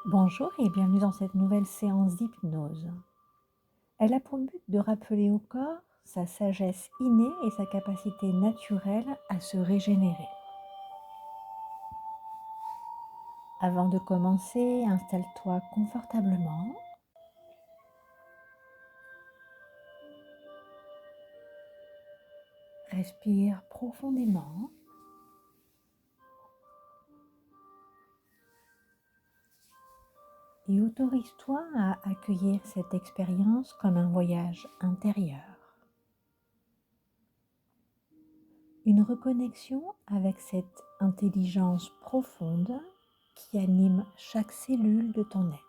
Bonjour et bienvenue dans cette nouvelle séance d'hypnose. Elle a pour but de rappeler au corps sa sagesse innée et sa capacité naturelle à se régénérer. Avant de commencer, installe-toi confortablement. Respire profondément et autorise-toi à accueillir cette expérience comme un voyage intérieur. Une reconnexion avec cette intelligence profonde qui anime chaque cellule de ton être.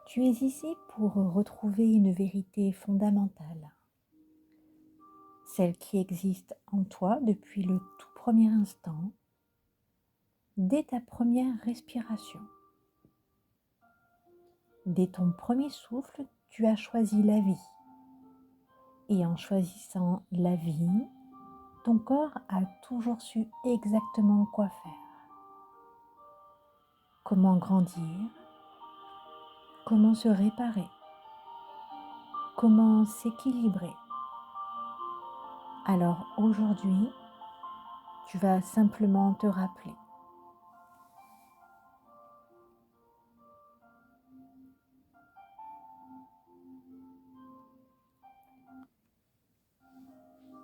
Tu es ici pour retrouver une vérité fondamentale, celle qui existe en toi depuis le tout premier instant, dès ta première respiration. Dès ton premier souffle, tu as choisi la vie. Et en choisissant la vie, ton corps a toujours su exactement quoi faire, comment grandir, comment se réparer, comment s'équilibrer. Alors aujourd'hui, tu vas simplement te rappeler.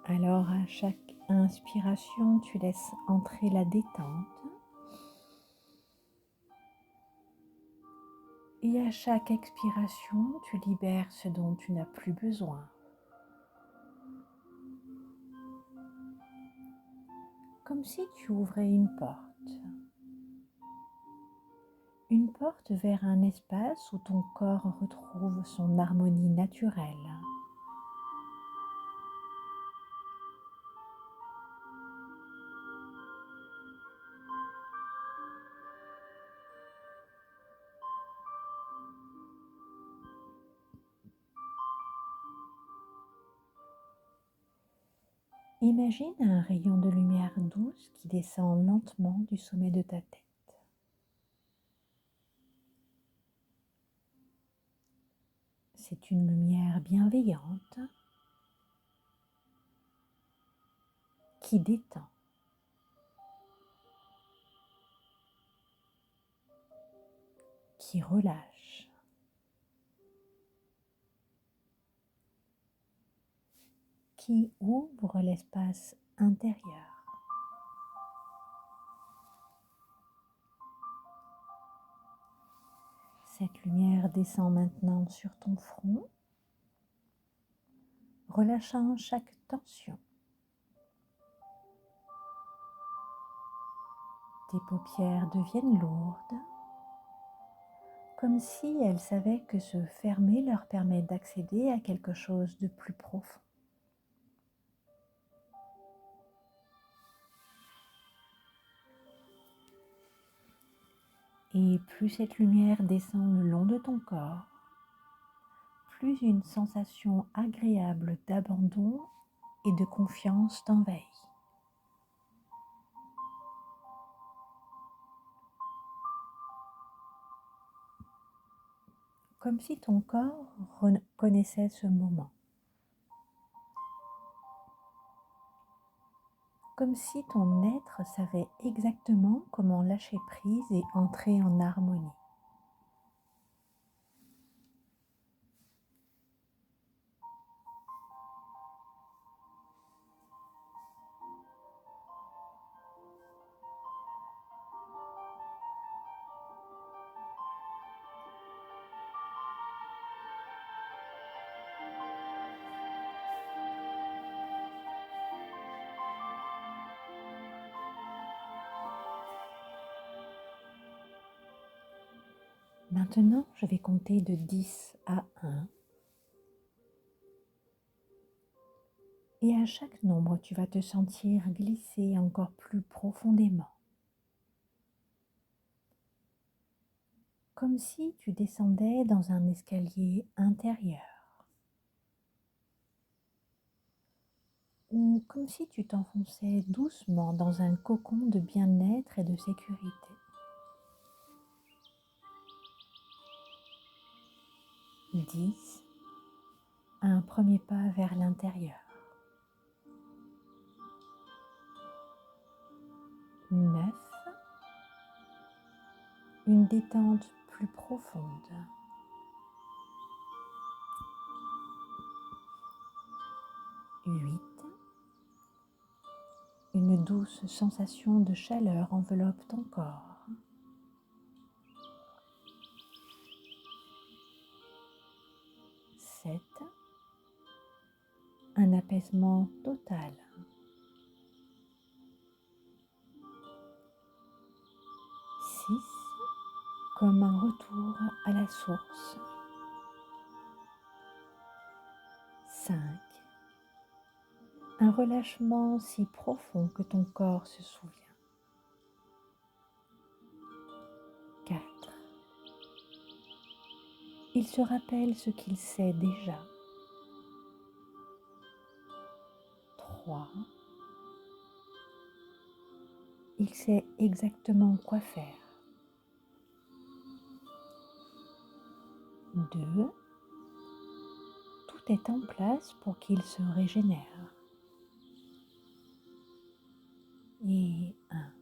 Alors à chaque inspiration, tu laisses entrer la détente. Et à chaque expiration, tu libères ce dont tu n'as plus besoin. Comme si tu ouvrais une porte. Une porte vers un espace où ton corps retrouve son harmonie naturelle. Imagine un rayon de lumière douce qui descend lentement du sommet de ta tête. C'est une lumière bienveillante qui détend, qui relâche, qui ouvre l'espace intérieur. Cette lumière descend maintenant sur ton front, relâchant chaque tension. Tes paupières deviennent lourdes, comme si elles savaient que se fermer leur permet d'accéder à quelque chose de plus profond. Et plus cette lumière descend le long de ton corps, plus une sensation agréable d'abandon et de confiance t'envahit. Comme si ton corps reconnaissait ce moment. Comme si ton être savait exactement comment lâcher prise et entrer en harmonie. Maintenant, je vais compter de 10 à 1. Et à chaque nombre, tu vas te sentir glisser encore plus profondément. comme si tu descendais dans un escalier intérieur, ou comme si tu t'enfonçais doucement dans un cocon de bien-être et de sécurité. 10. Un premier pas vers l'intérieur. 9. Une détente plus profonde. 8. Une douce sensation de chaleur enveloppe ton corps. 7. Un apaisement total. 6. Comme un retour à la source. 5. Un relâchement si profond que ton corps se souvient. 4. Il se rappelle ce qu'il sait déjà. 3. Il sait exactement quoi faire. 2. Tout est en place pour qu'il se régénère. Et 1.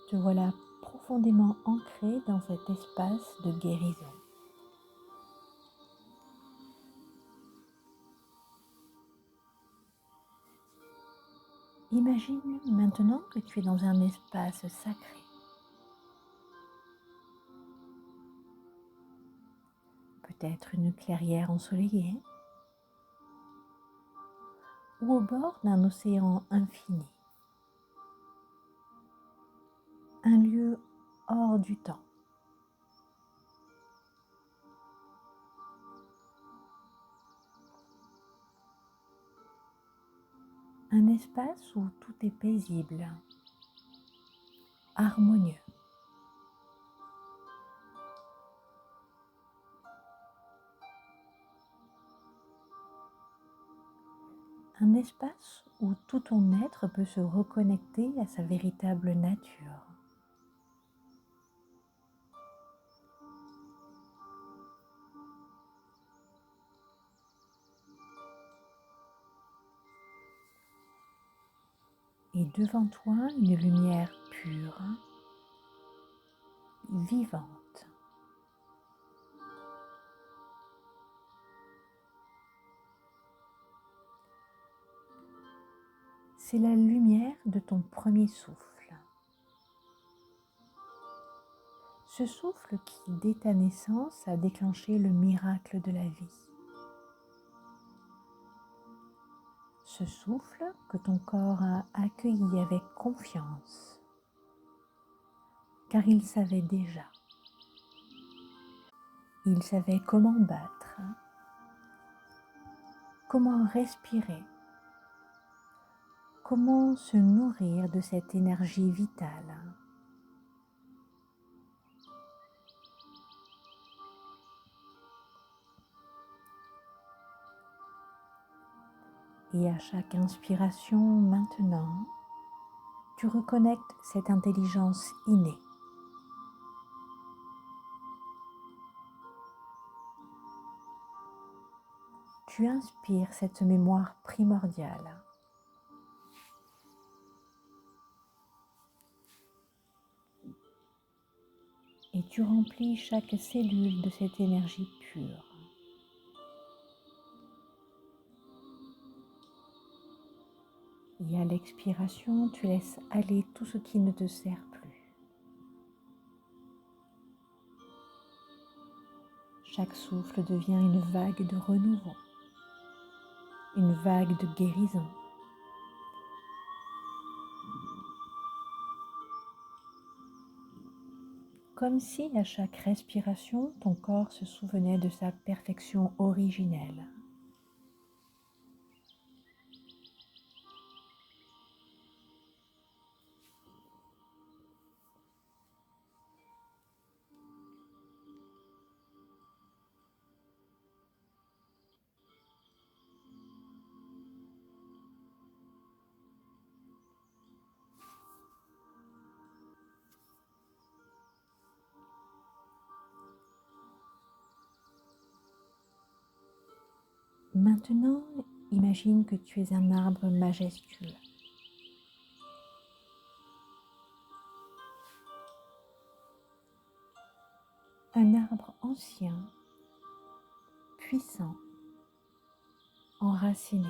Te voilà profondément ancré dans cet espace de guérison. Imagine maintenant que tu es dans un espace sacré. Peut-être une clairière ensoleillée ou au bord d'un océan infini. Un lieu hors du temps. Un espace où tout est paisible, harmonieux. Un espace où tout ton être peut se reconnecter à sa véritable nature. Et devant toi, une lumière pure, vivante. C'est la lumière de ton premier souffle. Ce souffle qui, dès ta naissance, a déclenché le miracle de la vie. Ce souffle que ton corps a accueilli avec confiance, car il savait déjà. Il savait comment battre, comment respirer, comment se nourrir de cette énergie vitale. Et à chaque inspiration maintenant, tu reconnectes cette intelligence innée. Tu inspires cette mémoire primordiale. Et tu remplis chaque cellule de cette énergie pure. Et à l'expiration, tu laisses aller tout ce qui ne te sert plus. Chaque souffle devient une vague de renouveau, une vague de guérison. Comme si à chaque respiration, ton corps se souvenait de sa perfection originelle. Maintenant, imagine que tu es un arbre majestueux. Un arbre ancien, puissant, enraciné.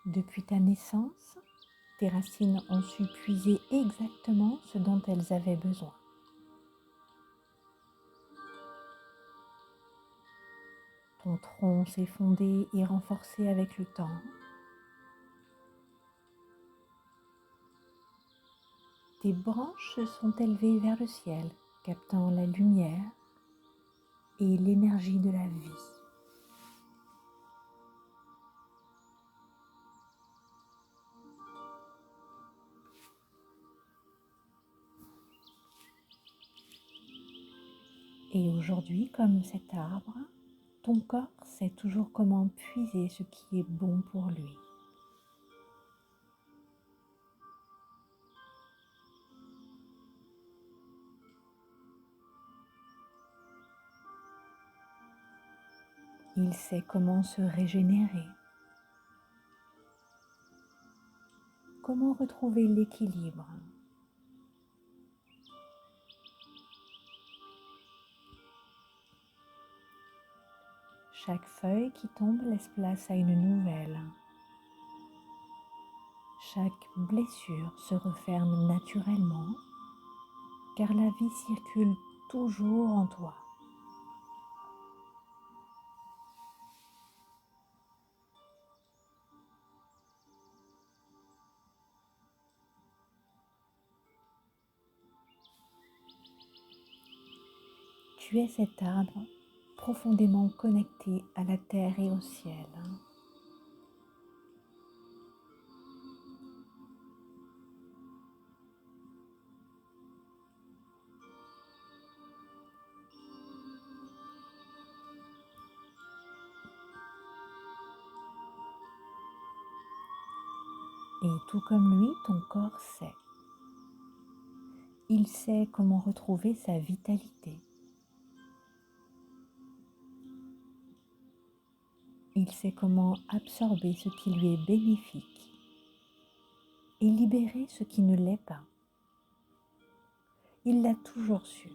Depuis ta naissance, tes racines ont su puiser exactement ce dont elles avaient besoin. Ton tronc s'est fondé et renforcé avec le temps. Tes branches se sont élevées vers le ciel, captant la lumière et l'énergie de la vie. Et aujourd'hui, comme cet arbre, ton corps sait toujours comment puiser ce qui est bon pour lui. Il sait comment se régénérer, comment retrouver l'équilibre. Chaque feuille qui tombe laisse place à une nouvelle. Chaque blessure se referme naturellement, car la vie circule toujours en toi. Tu es cet arbre profondément connecté à la terre et au ciel. Et tout comme lui, ton corps sait. Il sait comment retrouver sa vitalité. Il sait comment absorber ce qui lui est bénéfique et libérer ce qui ne l'est pas. Il l'a toujours su.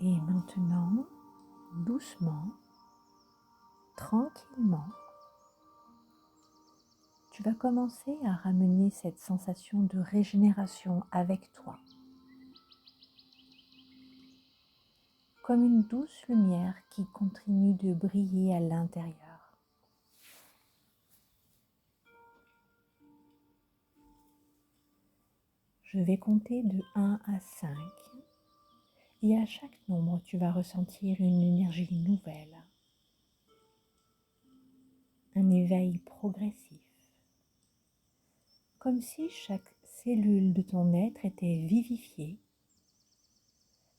Et maintenant, doucement, tranquillement, tu vas commencer à ramener cette sensation de régénération avec toi, comme une douce lumière qui continue de briller à l'intérieur. Je vais compter de 1 à 5 et à chaque nombre, tu vas ressentir une énergie nouvelle, un éveil progressif, comme si chaque cellule de ton être était vivifiée,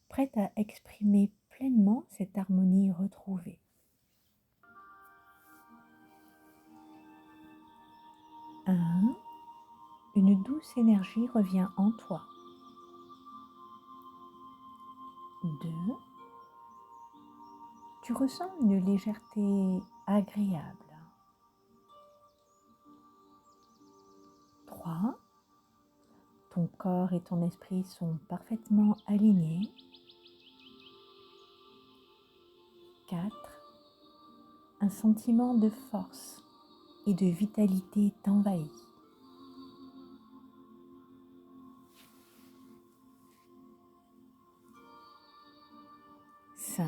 prête à exprimer pleinement cette harmonie retrouvée. 1. Une douce énergie revient en toi. 2. Tu ressens une légèreté agréable. 3. Ton corps et ton esprit sont parfaitement alignés. 4. Un sentiment de force et de vitalité t'envahit. 5.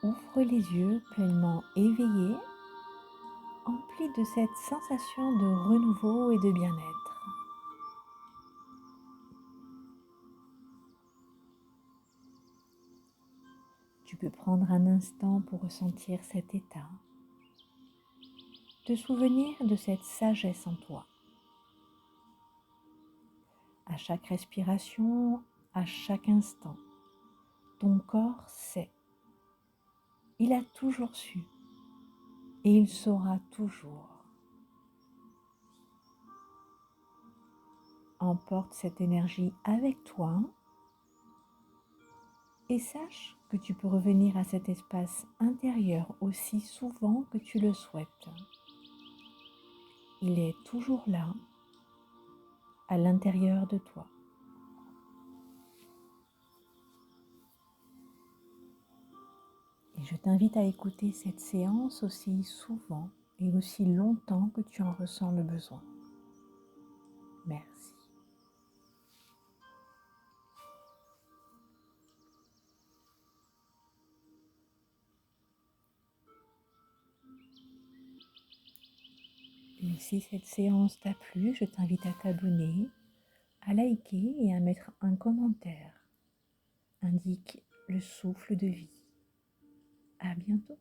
Ouvre les yeux pleinement éveillés, emplis de cette sensation de renouveau et de bien-être. Tu peux prendre un instant pour ressentir cet état, te souvenir de cette sagesse en toi. À chaque respiration, à chaque instant, ton corps sait. Il a toujours su et il saura toujours. Emporte cette énergie avec toi et sache que tu peux revenir à cet espace intérieur aussi souvent que tu le souhaites. Il est toujours là, à l'intérieur de toi. Et je t'invite à écouter cette séance aussi souvent et aussi longtemps que tu en ressens le besoin. Merci. Et si cette séance t'a plu, je t'invite à t'abonner, à liker et à mettre un commentaire. Indique le souffle de vie. À bientôt.